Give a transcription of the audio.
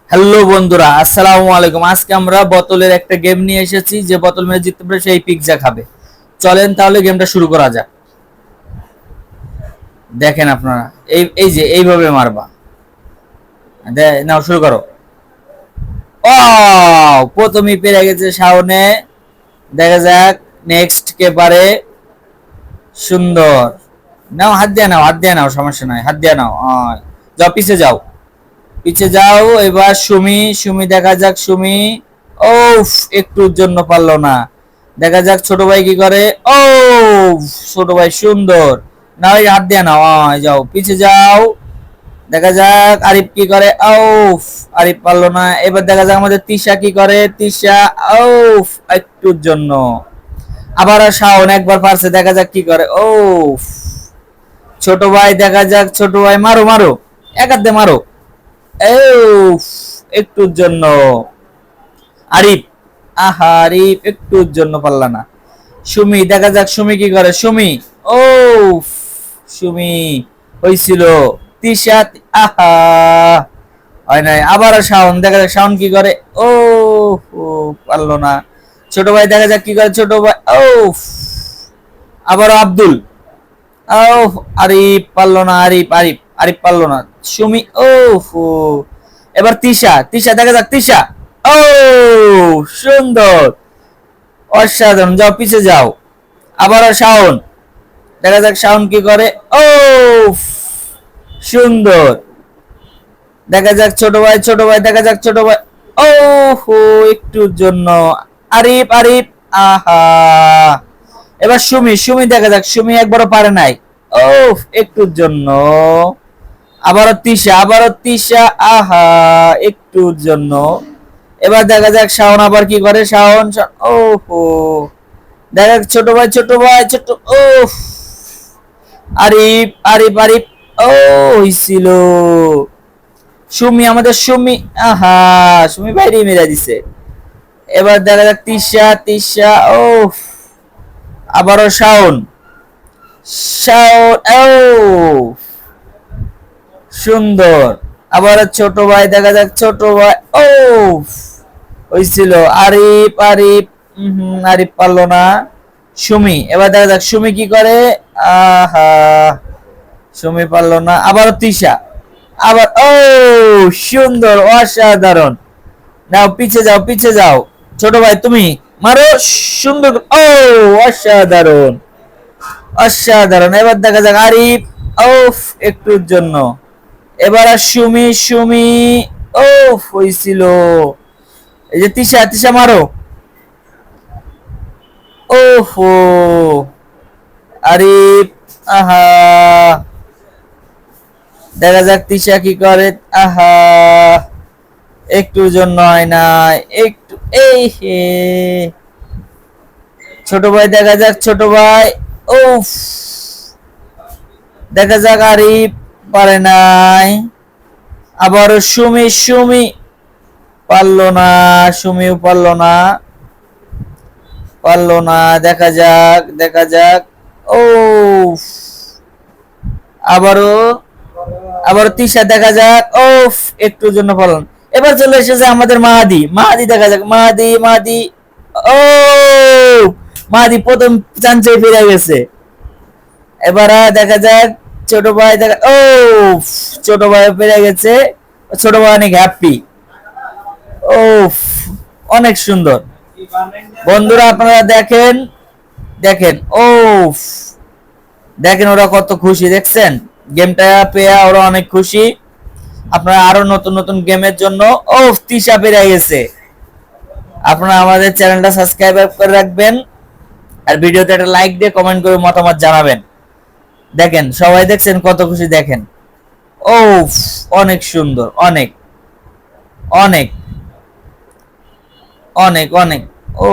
Hello বন্ধুরা, আসসালামু আলাইকুম। আজকে আমরা বোতলের একটা গেম নিয়ে এসেছি, যে বোতল মেরে জিততে পারে সেই পিৎজা খাবে। চলেন তাহলে গেমটা শুরু করা যাক। দেখেন আপনারা, এই এই যে এইভাবে মারবা। নাও শুরু করো। ও, প্রথমেই পেরে গেছে শাওনে। দেখা যাক নেক্সট কে পারে। সুন্দর। নাও, হাত দিয়ে নাও, হাত দিয়ে নাও, সমস্যা নাই, হাত দিয়ে নাও। যাও, পিছে যাও, পিছে যাও। এবার সুমি, সুমি দেখা যাক সুমি। ও, একটুর জন্য পারলো না। দেখা যাক ছোট ভাই কি করে। ও, ছোট ভাই সুন্দর। না, ওই হাত দিয়ে নাও। যাও, পিছে যাও। দেখা যাক আরিফ কি করে। ও, আরিফ পারলো না। এবার দেখা যাক আমাদের তিশা কি করে। তিশা, ও, একটুর জন্য। আবার শাওন একবার পারছে, দেখা যাক কি করে। ও, ছোট ভাই দেখা যাক, ছোট ভাই মারো মারো, এক হাত দিয়ে মারো। একটুর জন্য। আরিফ, আরিফ একটুর জন্য পারলা না। সুমি দেখা যাক সুমি কি করে। সুমি, ও, সুমি হয়েছিল। তিশা, আহা, হয় নাই। আবার শাওন দেখা যাক শাওন কি করে। ও, পারলো না। ছোট ভাই দেখা যাক কি করে। ছোট ভাই, ও, আবার আব্দুল। ও, আরিফ পারলো না। আরিফ আরিফ আরিফ পারলো না। সুমি, ও, এবার তিশা, তিশা দেখা যাক তিশা। ও, সুন্দর, অসাধারণ। যাও, পিছে যাও। আবারও শাওন, দেখা যাক শাওন কি করে। ও, সুন্দর। দেখা যাক ছোট ভাই, ছোট ভাই দেখা যাক ছোট ভাই। ও, একটুর জন্য। আরিফ আরিফ, আহা। এবার সুমি, সুমি দেখা যাক সুমি একবারও পারে নাই। ও, একটুর জন্য। আবারও তিশা, আবারও তিশা, আহা, একটুর জন্য। এবার দেখা যাক শাওন আবার কি করে। শাওন, ও, দেখা যাক ছোট ভাই, ছোট ভাই, ছোট। ও, আরিফ আরিফ আরিফ, ও, হইছিল। সুমি, আমাদের সুমি, আহা, সুমি বাইরে মেরা দিছে। এবার দেখা যাক তিশা, তিশা, ও, আবারও শাওন, শাওন, ও, সুন্দর। আবার ছোট ভাই দেখা যাক ছোট ভাই। ও, হইছিল। আরিফ আরিফ, আরিফ পারলো না। সুমি, এবার দেখা যাক সুমি কি করে। আহা, সুমি পারলো না। আবার তিশা, আবার। ও, সুন্দর, অসাধারণ। নাও, পিছে যাও, পিছে যাও। ছোট ভাই তুমি মারো। সুন্দর। ও, অসাধারণ, অসাধারণ। এবার দেখা যাক আরিফ। ও, একটুর জন্য। এবার আর সুমি, সুমি, ও, হইছিল। এই যে তিশা, তিশা মারো। ওহো, আরিফ, আহা, দেখা যাক তিশা কি করে। আহা, একটুর জন্য হয় না। একটু, এই হে। ছোট ভাই দেখা যাক ছোট ভাই। উফ, দেখা যাক আরিফ পারে নাই। আবারও সুমি, সুমি পারলো না। সুমিও পারলো না, পারলো না। দেখা যাক, দেখা যাক। ও, আবারও, আবারও তিশা দেখা যাক। ও, একটুর জন্য পারলাম। এবার চলে এসেছে আমাদের মাহাদি। মাহাদি দেখা যাক। মাহাদি, মাহাদি। ও, মাহাদি প্রথম চান্সে ফিরে গেছে। এবার দেখা যাক ছোট ভাই দেখা। ও, ছোট ভাই পেরে গেছে। ছোট ভাই অনেক হ্যাপি। ও, অনেক সুন্দর। বন্ধুরা আপনারা দেখেন, দেখেন। ও, দেখেন ওরা কত খুশি, দেখছেন গেমটা পেয়ে ওরা অনেক খুশি। আপনারা আরো নতুন নতুন গেমের জন্য। ও, তিশা পেরে গেছে। আপনারা আমাদের চ্যানেলটা সাবস্ক্রাইব করে রাখবেন, আর ভিডিওতে একটা লাইক দিয়ে কমেন্ট করে মতামত জানাবেন। দেখেন সবাই দেখছেন কত খুশি, দেখেন। ও, অনেক সুন্দর, অনেক, অনেক, অনেক, অনেক। ও,